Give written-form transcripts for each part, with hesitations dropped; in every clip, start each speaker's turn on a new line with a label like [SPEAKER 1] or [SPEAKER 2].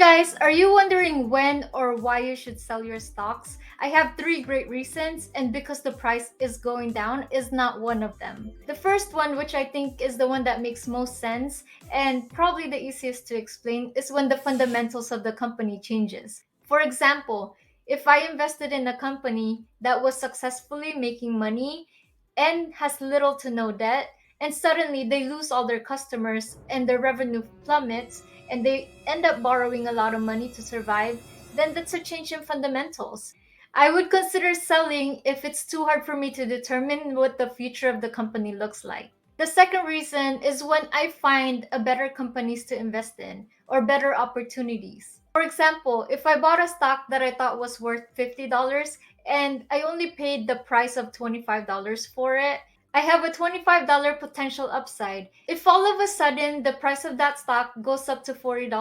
[SPEAKER 1] guys, are you wondering when or why you should sell your stocks? I have three great reasons, and because the price is going down is not one of them. The first one, which I think is the one that makes most sense and probably the easiest to explain, is when the fundamentals of the company changes. For example, if I invested in a company that was successfully making money and has little to no debt, and suddenly they lose all their customers and their revenue plummets, and they end up borrowing a lot of money to survive, then that's a change in fundamentals. I would consider selling if it's too hard for me to determine what the future of the company looks like. The second reason is when I find a better companies to invest in or better opportunities. For example, if I bought a stock that I thought was worth $50 and I only paid the price of $25 for it, I have a $25 potential upside. If all of a sudden the price of that stock goes up to $40,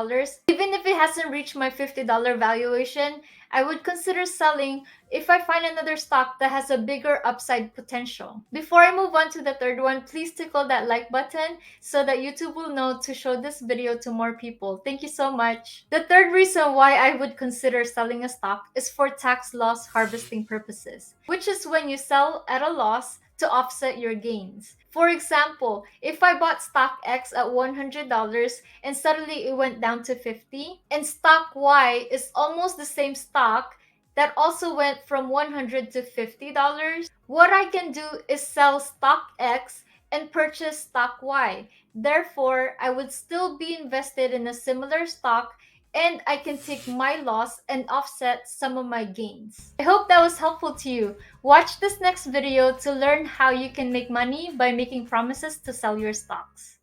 [SPEAKER 1] even if it hasn't reached my $50 valuation, I would consider selling if I find another stock that has a bigger upside potential. Before I move on to the third one, please tickle that like button so that YouTube will know to show this video to more people. Thank you so much. The third reason why I would consider selling a stock is for tax loss harvesting purposes, which is when you sell at a loss to offset your gains. For example, if I bought stock X at $100 and suddenly it went down to 50, and stock Y is almost the same stock that also went from $100 to $50, what I can do is sell stock X and purchase stock Y. Therefore, I would still be invested in a similar stock and I can take my loss and offset some of my gains. I hope that was helpful to you. Watch this next video to learn how you can make money by making promises to sell your stocks.